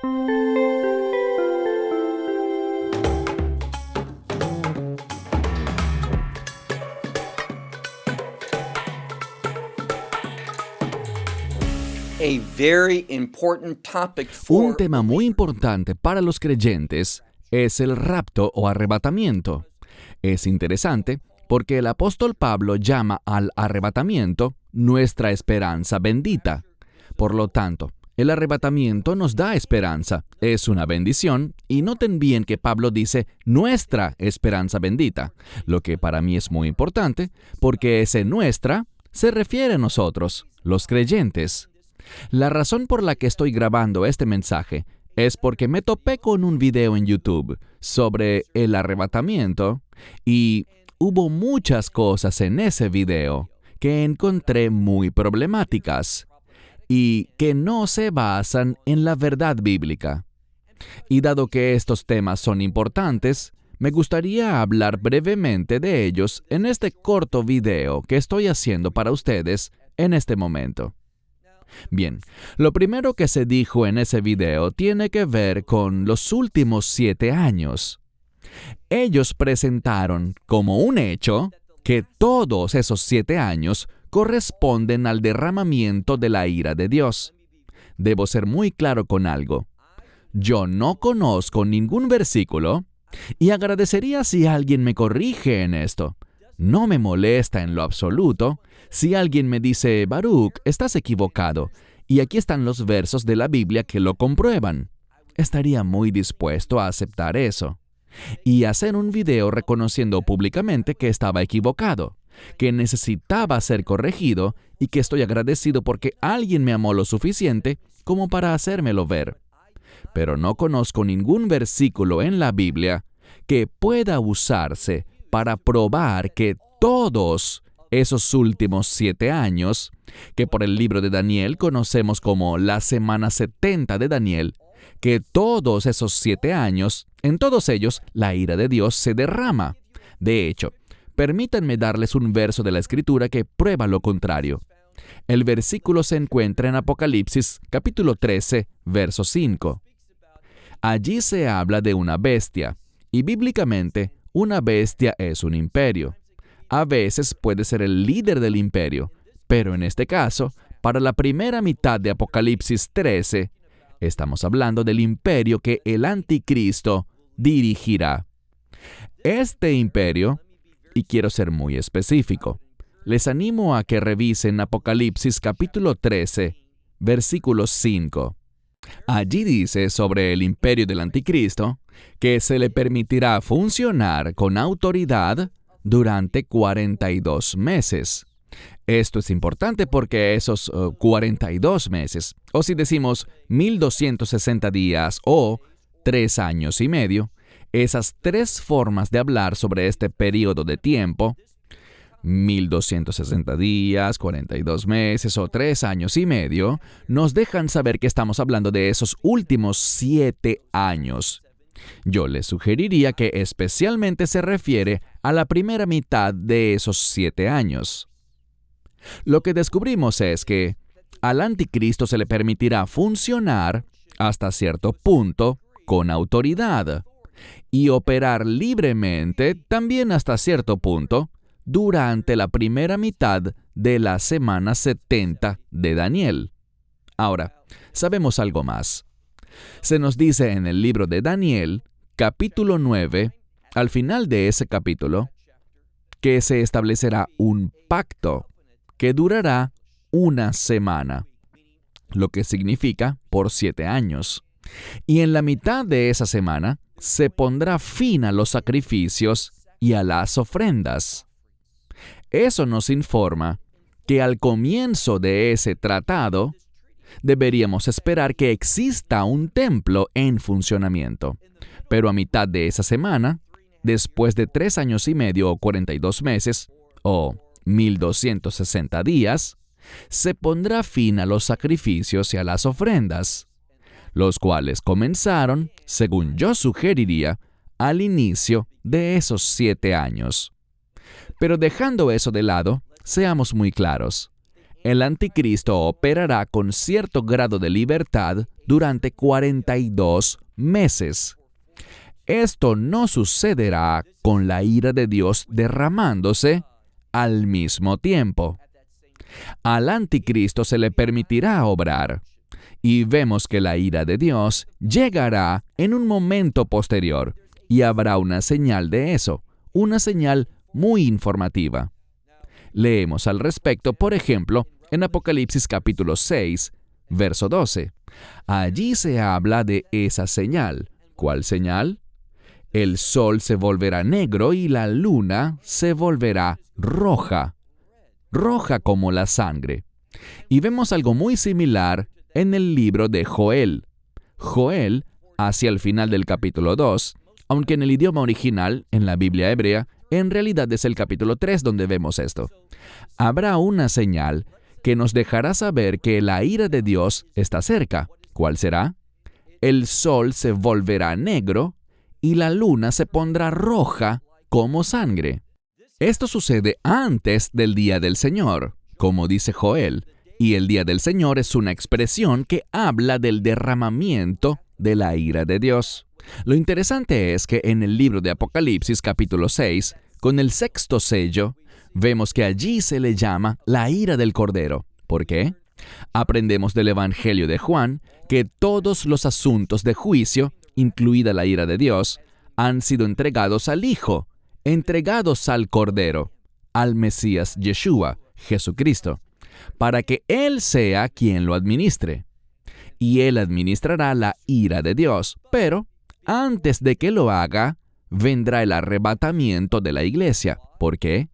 Un tema muy importante para los creyentes es el rapto o arrebatamiento. Es interesante porque el apóstol Pablo llama al arrebatamiento nuestra esperanza bendita. Por lo tanto, el arrebatamiento nos da esperanza, es una bendición, y noten bien que Pablo dice nuestra esperanza bendita, lo que para mí es muy importante, porque ese nuestra se refiere a nosotros, los creyentes. La razón por la que estoy grabando este mensaje es porque me topé con un video en YouTube sobre el arrebatamiento y hubo muchas cosas en ese video que encontré muy problemáticas y que no se basan en la verdad bíblica. Y dado que estos temas son importantes, me gustaría hablar brevemente de ellos en este corto video que estoy haciendo para ustedes en este momento. Bien, lo primero que se dijo en ese video tiene que ver con los últimos 7 años. Ellos presentaron como un hecho que todos esos 7 años corresponden al derramamiento de la ira de Dios. Debo ser muy claro con algo. Yo no conozco ningún versículo y agradecería si alguien me corrige en esto. No me molesta en lo absoluto si alguien me dice, Baruch, estás equivocado, y aquí están los versos de la Biblia que lo comprueban. Estaría muy dispuesto a aceptar eso y hacer un video reconociendo públicamente que estaba equivocado, que necesitaba ser corregido y que estoy agradecido porque alguien me amó lo suficiente como para hacérmelo ver. Pero no conozco ningún versículo en la Biblia que pueda usarse para probar que todos esos últimos 7 años, que por el libro de Daniel conocemos como la semana 70 de Daniel, que todos esos 7 años, en todos ellos, la ira de Dios se derrama. De hecho, permítanme darles un verso de la Escritura que prueba lo contrario. El versículo se encuentra en Apocalipsis, capítulo 13, verso 5. Allí se habla de una bestia, y bíblicamente, una bestia es un imperio. A veces puede ser el líder del imperio, pero en este caso, para la primera mitad de Apocalipsis 13, estamos hablando del imperio que el anticristo dirigirá. Este imperio, y quiero ser muy específico, les animo a que revisen Apocalipsis capítulo 13, versículo 5. Allí dice sobre el imperio del anticristo que se le permitirá funcionar con autoridad durante 42 meses. Esto es importante porque esos 42 meses, o si decimos 1260 días o 3 años y medio, esas 3 formas de hablar sobre este periodo de tiempo, 1260 días, 42 meses o 3 años y medio, nos dejan saber que estamos hablando de esos últimos 7 años. Yo les sugeriría que especialmente se refiere a la primera mitad de esos 7 años. Lo que descubrimos es que al anticristo se le permitirá funcionar hasta cierto punto con autoridad y operar libremente también hasta cierto punto durante la primera mitad de la semana 70 de Daniel. Ahora, sabemos algo más. Se nos dice en el libro de Daniel, capítulo 9, al final de ese capítulo, que se establecerá un pacto que durará una semana, lo que significa por 7 años. Y en la mitad de esa semana se pondrá fin a los sacrificios y a las ofrendas. Eso nos informa que al comienzo de ese tratado, deberíamos esperar que exista un templo en funcionamiento. Pero a mitad de esa semana, después de 3 años y medio o 42 meses, o 1260 días, se pondrá fin a los sacrificios y a las ofrendas, los cuales comenzaron, según yo sugeriría, al inicio de esos 7 años. Pero dejando eso de lado, seamos muy claros. el anticristo operará con cierto grado de libertad durante 42 meses. Esto no sucederá con la ira de Dios derramándose al mismo tiempo. Al anticristo se le permitirá obrar, y vemos que la ira de Dios llegará en un momento posterior, y habrá una señal de eso, una señal muy informativa. Leemos al respecto, por ejemplo, en Apocalipsis capítulo 6, verso 12. Allí se habla de esa señal. ¿Cuál señal? El sol se volverá negro y la luna se volverá roja, roja como la sangre. Y vemos algo muy similar en el libro de Joel. Joel, hacia el final del capítulo 2, aunque en el idioma original, en la Biblia hebrea, en realidad es el capítulo 3 donde vemos esto. Habrá una señal que nos dejará saber que la ira de Dios está cerca. ¿Cuál será? El sol se volverá negro y la luna se pondrá roja como sangre. Esto sucede antes del día del Señor, como dice Joel, y el día del Señor es una expresión que habla del derramamiento de la ira de Dios. Lo interesante es que en el libro de Apocalipsis capítulo 6, con el 6º sello, vemos que allí se le llama la ira del Cordero. ¿Por qué? Aprendemos del Evangelio de Juan que todos los asuntos de juicio, incluida la ira de Dios, han sido entregados al Hijo, entregados al Cordero, al Mesías Yeshua, Jesucristo, para que Él sea quien lo administre. Y Él administrará la ira de Dios, pero antes de que lo haga, vendrá el arrebatamiento de la iglesia. ¿Por qué?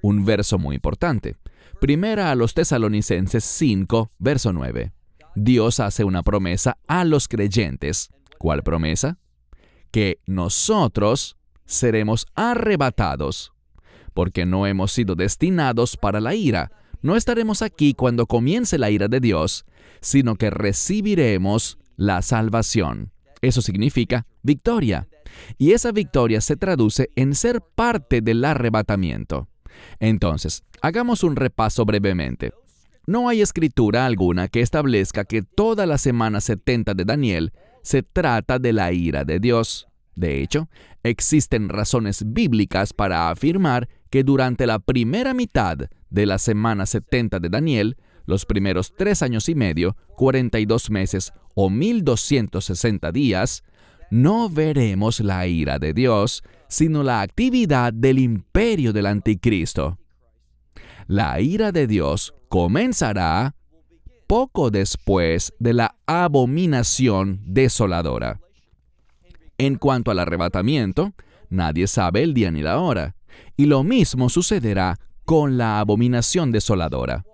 Un verso muy importante. Primera a los Tesalonicenses 5, verso 9. Dios hace una promesa a los creyentes. ¿Cuál promesa? Que nosotros seremos arrebatados, porque no hemos sido destinados para la ira. No estaremos aquí cuando comience la ira de Dios, sino que recibiremos la salvación. Eso significa victoria. Y esa victoria se traduce en ser parte del arrebatamiento. Entonces, hagamos un repaso brevemente. No hay escritura alguna que establezca que toda la semana 70 de Daniel se trata de la ira de Dios. De hecho, existen razones bíblicas para afirmar que durante la primera mitad de la semana 70 de Daniel, los primeros 3 años y medio, 42 meses o 1260 días, no veremos la ira de Dios, sino la actividad del imperio del anticristo. La ira de Dios comenzará poco después de la abominación desoladora. En cuanto al arrebatamiento, nadie sabe el día ni la hora, y lo mismo sucederá con la abominación desoladora.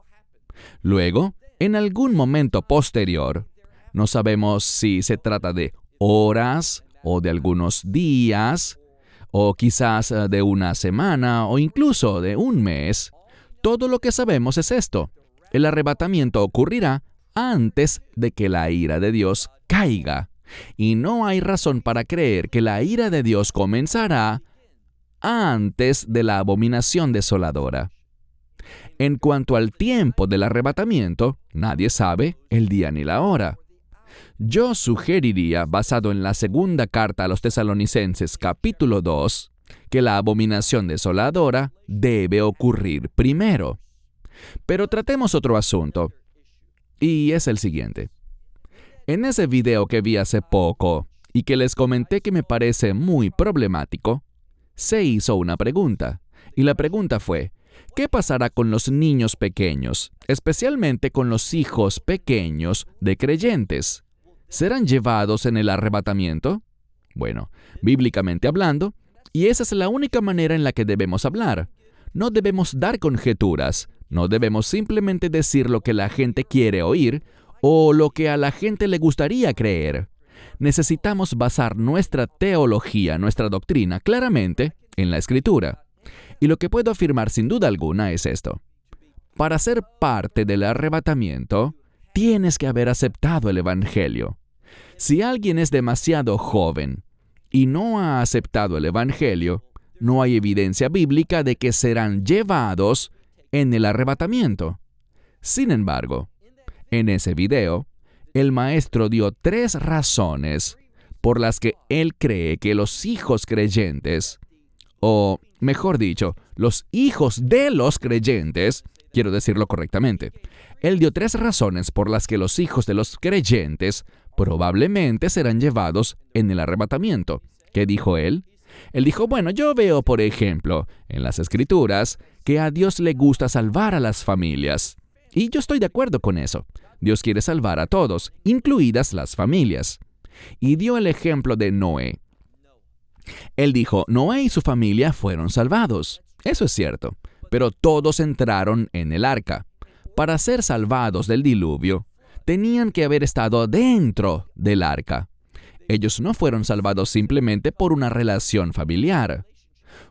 Luego, en algún momento posterior, no sabemos si se trata de horas o de algunos días, o quizás de una semana o incluso de un mes. Todo lo que sabemos es esto: el arrebatamiento ocurrirá antes de que la ira de Dios caiga. Y no hay razón para creer que la ira de Dios comenzará antes de la abominación desoladora. En cuanto al tiempo del arrebatamiento, nadie sabe el día ni la hora. Yo sugeriría, basado en la segunda carta a los Tesalonicenses capítulo 2, que la abominación desoladora debe ocurrir primero. Pero tratemos otro asunto, y es el siguiente. En ese video que vi hace poco, y que les comenté que me parece muy problemático, se hizo una pregunta, y la pregunta fue: ¿qué pasará con los niños pequeños, especialmente con los hijos pequeños de creyentes? ¿Serán llevados en el arrebatamiento? Bueno, bíblicamente hablando, y esa es la única manera en la que debemos hablar. No debemos dar conjeturas, no debemos simplemente decir lo que la gente quiere oír o lo que a la gente le gustaría creer. Necesitamos basar nuestra teología, nuestra doctrina, claramente en la Escritura. Y lo que puedo afirmar sin duda alguna es esto: para ser parte del arrebatamiento, tienes que haber aceptado el Evangelio. Si alguien es demasiado joven y no ha aceptado el Evangelio, no hay evidencia bíblica de que serán llevados en el arrebatamiento. Sin embargo, en ese video, el maestro dio 3 razones por las que él cree que los hijos creyentes, o mejor dicho, los hijos de los creyentes, quiero decirlo correctamente, él dio 3 razones por las que los hijos de los creyentes probablemente serán llevados en el arrebatamiento. ¿Qué dijo él? Él dijo, bueno, yo veo, por ejemplo, en las Escrituras, que a Dios le gusta salvar a las familias. Y yo estoy de acuerdo con eso. Dios quiere salvar a todos, incluidas las familias. Y dio el ejemplo de Noé. Él dijo, Noé y su familia fueron salvados. Eso es cierto, pero todos entraron en el arca. Para ser salvados del diluvio, tenían que haber estado dentro del arca. Ellos no fueron salvados simplemente por una relación familiar.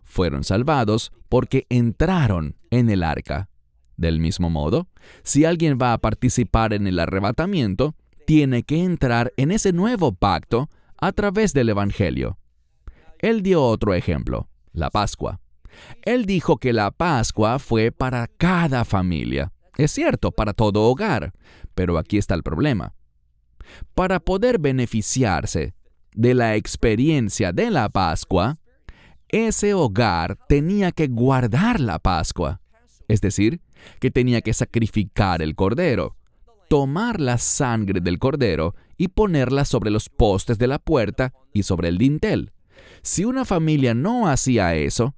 Fueron salvados porque entraron en el arca. Del mismo modo, si alguien va a participar en el arrebatamiento, tiene que entrar en ese nuevo pacto a través del Evangelio. Él dio otro ejemplo, la Pascua. Él dijo que la Pascua fue para cada familia. Es cierto, para todo hogar, pero aquí está el problema. Para poder beneficiarse de la experiencia de la Pascua, ese hogar tenía que guardar la Pascua. Es decir, que tenía que sacrificar el cordero, tomar la sangre del cordero y ponerla sobre los postes de la puerta y sobre el dintel. Si una familia no hacía eso,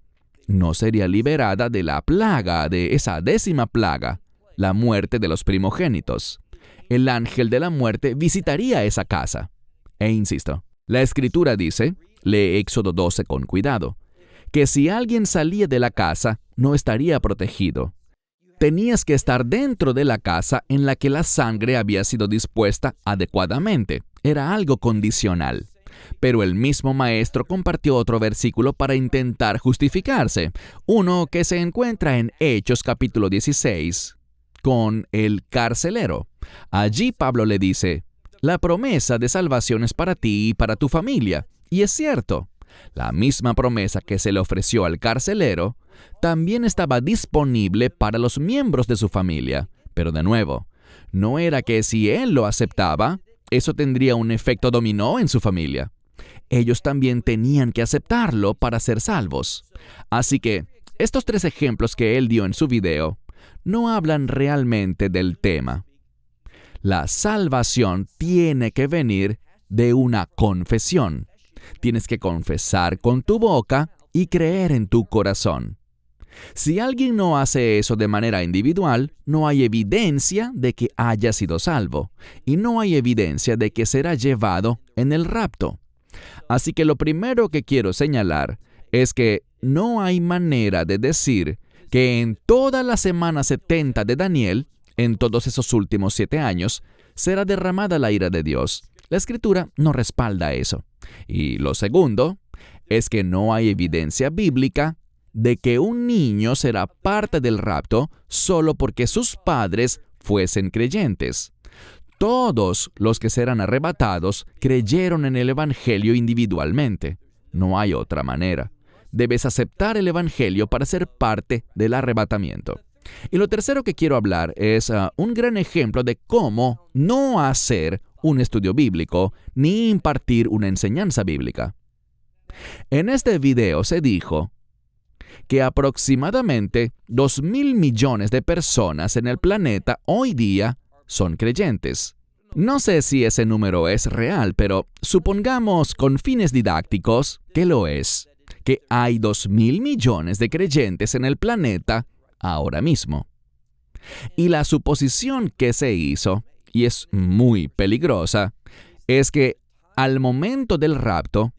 no sería liberada de la plaga, de esa 10ª plaga, la muerte de los primogénitos. El ángel de la muerte visitaría esa casa. E insisto, la Escritura dice, lee Éxodo 12 con cuidado, que si alguien salía de la casa, no estaría protegido. Tenías que estar dentro de la casa en la que la sangre había sido dispuesta adecuadamente. Era algo condicional. Pero el mismo maestro compartió otro versículo para intentar justificarse, uno que se encuentra en Hechos capítulo 16, con el carcelero. Allí Pablo le dice, la promesa de salvación es para ti y para tu familia. Y es cierto, la misma promesa que se le ofreció al carcelero también estaba disponible para los miembros de su familia. Pero de nuevo, no era que si él lo aceptaba, eso tendría un efecto dominó en su familia. Ellos también tenían que aceptarlo para ser salvos. Así que, estos 3 ejemplos que él dio en su video no hablan realmente del tema. La salvación tiene que venir de una confesión. Tienes que confesar con tu boca y creer en tu corazón. Si alguien no hace eso de manera individual, no hay evidencia de que haya sido salvo, y no hay evidencia de que será llevado en el rapto. Así que lo primero que quiero señalar es que no hay manera de decir que en toda la semana 70 de Daniel, en todos esos últimos 7 años, será derramada la ira de Dios. La Escritura no respalda eso. Y lo segundo es que no hay evidencia bíblica de que un niño será parte del rapto solo porque sus padres fuesen creyentes. Todos los que serán arrebatados creyeron en el Evangelio individualmente. No hay otra manera. Debes aceptar el Evangelio para ser parte del arrebatamiento. Y lo tercero que quiero hablar es un gran ejemplo de cómo no hacer un estudio bíblico ni impartir una enseñanza bíblica. En este video se dijo que aproximadamente 2.000 millones de personas en el planeta hoy día son creyentes. No sé si ese número es real, pero supongamos con fines didácticos que lo es, que hay 2.000 millones de creyentes en el planeta ahora mismo. Y la suposición que se hizo, y es muy peligrosa, es que al momento del rapto,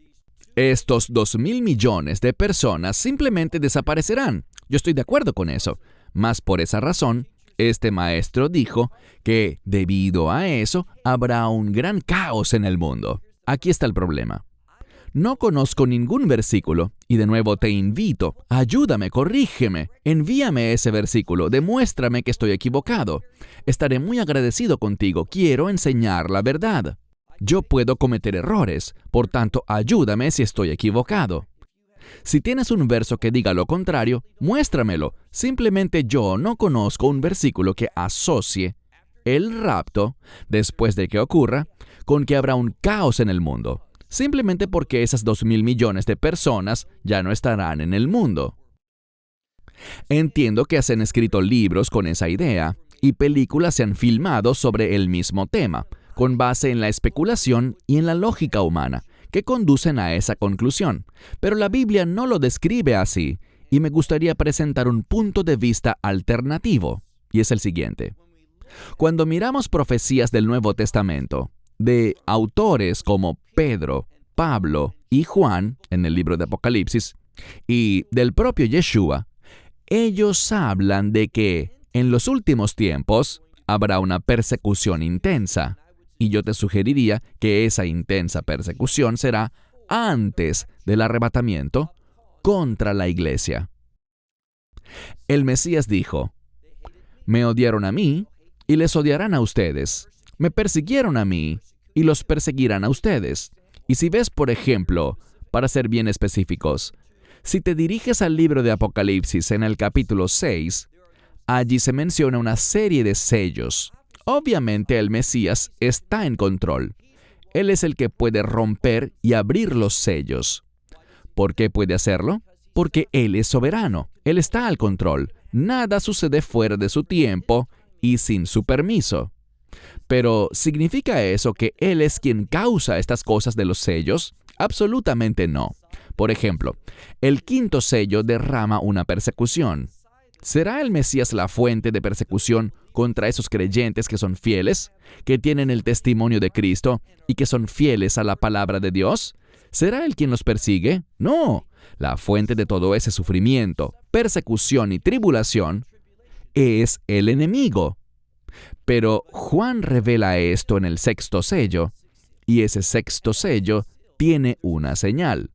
estos 2.000 millones de personas simplemente desaparecerán. Yo estoy de acuerdo con eso. Mas por esa razón, este maestro dijo que debido a eso habrá un gran caos en el mundo. Aquí está el problema. No conozco ningún versículo, y de nuevo te invito, ayúdame, corrígeme, envíame ese versículo, demuéstrame que estoy equivocado. Estaré muy agradecido contigo, quiero enseñar la verdad. Yo puedo cometer errores, por tanto, ayúdame si estoy equivocado. Si tienes un verso que diga lo contrario, muéstramelo. Simplemente yo no conozco un versículo que asocie el rapto, después de que ocurra, con que habrá un caos en el mundo. Simplemente porque esas 2.000 millones de personas ya no estarán en el mundo. Entiendo que se han escrito libros con esa idea y películas se han filmado sobre el mismo tema, con base en la especulación y en la lógica humana, que conducen a esa conclusión. Pero la Biblia no lo describe así, y me gustaría presentar un punto de vista alternativo, y es el siguiente. Cuando miramos profecías del Nuevo Testamento, de autores como Pedro, Pablo y Juan, en el libro de Apocalipsis, y del propio Yeshua, ellos hablan de que en los últimos tiempos habrá una persecución intensa, y yo te sugeriría que esa intensa persecución será antes del arrebatamiento contra la iglesia. El Mesías dijo, «Me odiaron a mí y les odiarán a ustedes. Me persiguieron a mí y los perseguirán a ustedes». Y si ves, por ejemplo, para ser bien específicos, si te diriges al libro de Apocalipsis en el capítulo 6, allí se menciona una serie de sellos. Obviamente el Mesías está en control. Él es el que puede romper y abrir los sellos. ¿Por qué puede hacerlo? Porque Él es soberano. Él está al control. Nada sucede fuera de su tiempo y sin su permiso. Pero, ¿significa eso que Él es quien causa estas cosas de los sellos? Absolutamente no. Por ejemplo, el quinto sello derrama una persecución. ¿Será el Mesías la fuente de persecución contra esos creyentes que son fieles, que tienen el testimonio de Cristo y que son fieles a la palabra de Dios? ¿Será Él quien los persigue? No. La fuente de todo ese sufrimiento, persecución y tribulación es el enemigo. Pero Juan revela esto en el sexto sello, y ese sexto sello tiene una señal.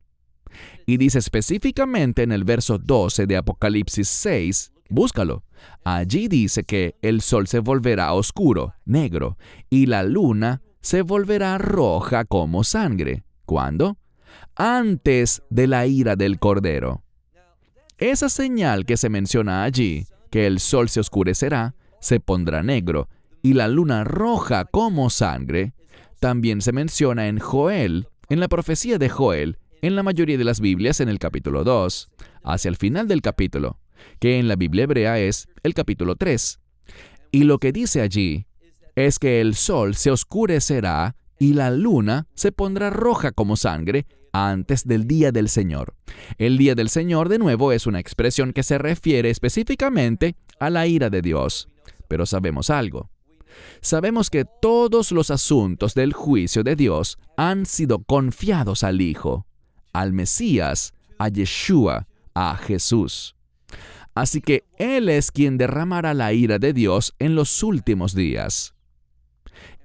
Y dice específicamente en el verso 12 de Apocalipsis 6, búscalo. Allí dice que el sol se volverá oscuro, negro, y la luna se volverá roja como sangre. ¿Cuándo? Antes de la ira del Cordero. Esa señal que se menciona allí, que el sol se oscurecerá, se pondrá negro, y la luna roja como sangre, también se menciona en Joel, en la profecía de Joel, en la mayoría de las Biblias en el capítulo 2, hacia el final del capítulo, que en la Biblia hebrea es el capítulo 3. Y lo que dice allí es que el sol se oscurecerá y la luna se pondrá roja como sangre antes del día del Señor. El día del Señor, de nuevo, es una expresión que se refiere específicamente a la ira de Dios. Pero sabemos algo. Sabemos que todos los asuntos del juicio de Dios han sido confiados al Hijo, al Mesías, a Yeshua, a Jesús. Así que Él es quien derramará la ira de Dios en los últimos días.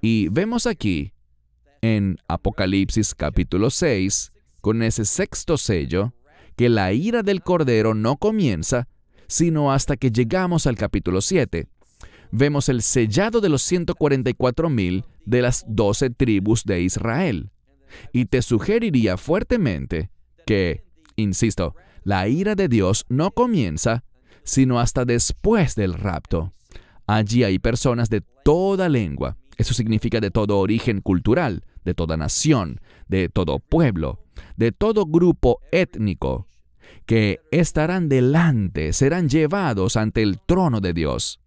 Y vemos aquí, en Apocalipsis capítulo 6, con ese sexto sello, que la ira del Cordero no comienza, sino hasta que llegamos al capítulo 7. Vemos el sellado de los 144,000 de las 12 tribus de Israel. Y te sugeriría fuertemente que, insisto, la ira de Dios no comienza sino hasta después del rapto. Allí hay personas de toda lengua, eso significa de todo origen cultural, de toda nación, de todo pueblo, de todo grupo étnico, que estarán delante, serán llevados ante el trono de Dios.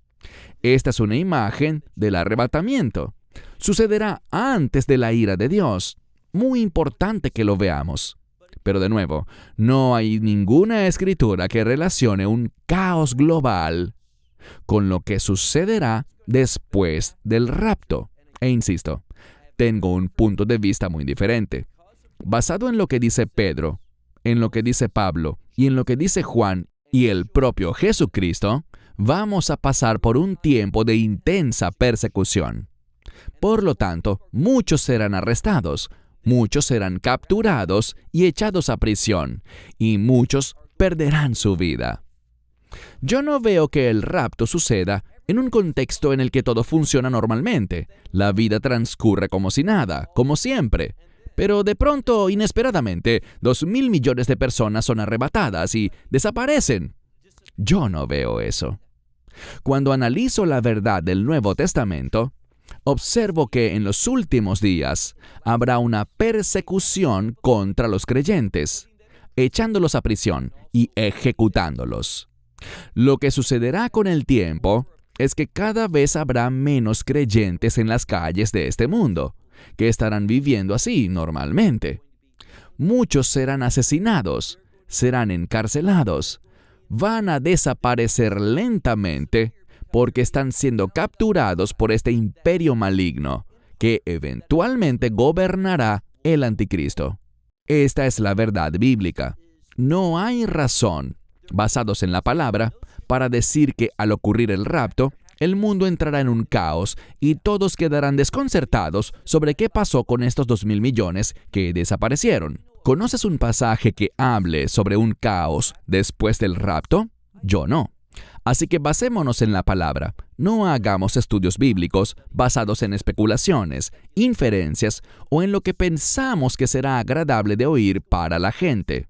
Esta es una imagen del arrebatamiento. Sucederá antes de la ira de Dios. Muy importante que lo veamos. Pero de nuevo, no hay ninguna escritura que relacione un caos global con lo que sucederá después del rapto. E insisto, tengo un punto de vista muy diferente. Basado en lo que dice Pedro, en lo que dice Pablo y en lo que dice Juan y el propio Jesucristo, vamos a pasar por un tiempo de intensa persecución. Por lo tanto, muchos serán arrestados, muchos serán capturados y echados a prisión, y muchos perderán su vida. Yo no veo que el rapto suceda en un contexto en el que todo funciona normalmente. La vida transcurre como si nada, como siempre. Pero de pronto, inesperadamente, 2.000 millones de personas son arrebatadas y desaparecen. Yo no veo eso. Cuando analizo la verdad del Nuevo Testamento, observo que en los últimos días habrá una persecución contra los creyentes, echándolos a prisión y ejecutándolos. Lo que sucederá con el tiempo es que cada vez habrá menos creyentes en las calles de este mundo, que estarán viviendo así normalmente. Muchos serán asesinados, serán encarcelados, van a desaparecer lentamente porque están siendo capturados por este imperio maligno, que eventualmente gobernará el anticristo. Esta es la verdad bíblica. No hay razón, basados en la palabra, para decir que al ocurrir el rapto, el mundo entrará en un caos y todos quedarán desconcertados sobre qué pasó con estos 2.000 millones que desaparecieron. ¿Conoces un pasaje que hable sobre un caos después del rapto? Yo no. Así que basémonos en la palabra. No hagamos estudios bíblicos basados en especulaciones, inferencias o en lo que pensamos que será agradable de oír para la gente.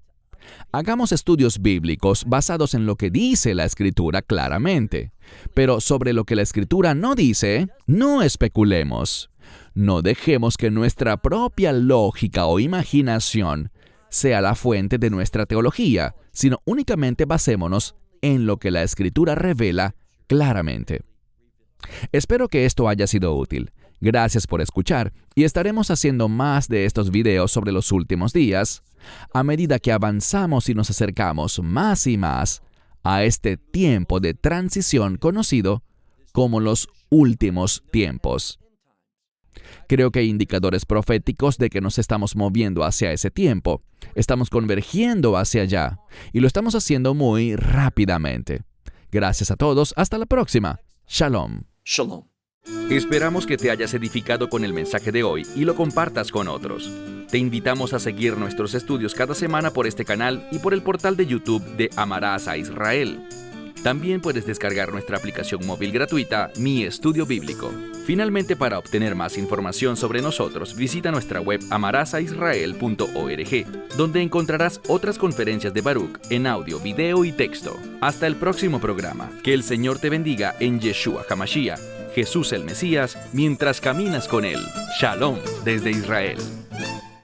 Hagamos estudios bíblicos basados en lo que dice la Escritura claramente. Pero sobre lo que la Escritura no dice, no especulemos. No dejemos que nuestra propia lógica o imaginación sea la fuente de nuestra teología, sino únicamente basémonos en lo que la Escritura revela claramente. Espero que esto haya sido útil. Gracias por escuchar y estaremos haciendo más de estos videos sobre los últimos días a medida que avanzamos y nos acercamos más y más a este tiempo de transición conocido como los últimos tiempos. Creo que hay indicadores proféticos de que nos estamos moviendo hacia ese tiempo. Estamos convergiendo hacia allá y lo estamos haciendo muy rápidamente. Gracias a todos. Hasta la próxima. Shalom. Shalom. Esperamos que te hayas edificado con el mensaje de hoy y lo compartas con otros. Te invitamos a seguir nuestros estudios cada semana por este canal y por el portal de YouTube de Amarás a Israel. También puedes descargar nuestra aplicación móvil gratuita, Mi Estudio Bíblico. Finalmente, para obtener más información sobre nosotros, visita nuestra web amarasaisrael.org, donde encontrarás otras conferencias de Baruch en audio, video y texto. Hasta el próximo programa. Que el Señor te bendiga en Yeshua HaMashiach, Jesús el Mesías, mientras caminas con Él. Shalom desde Israel.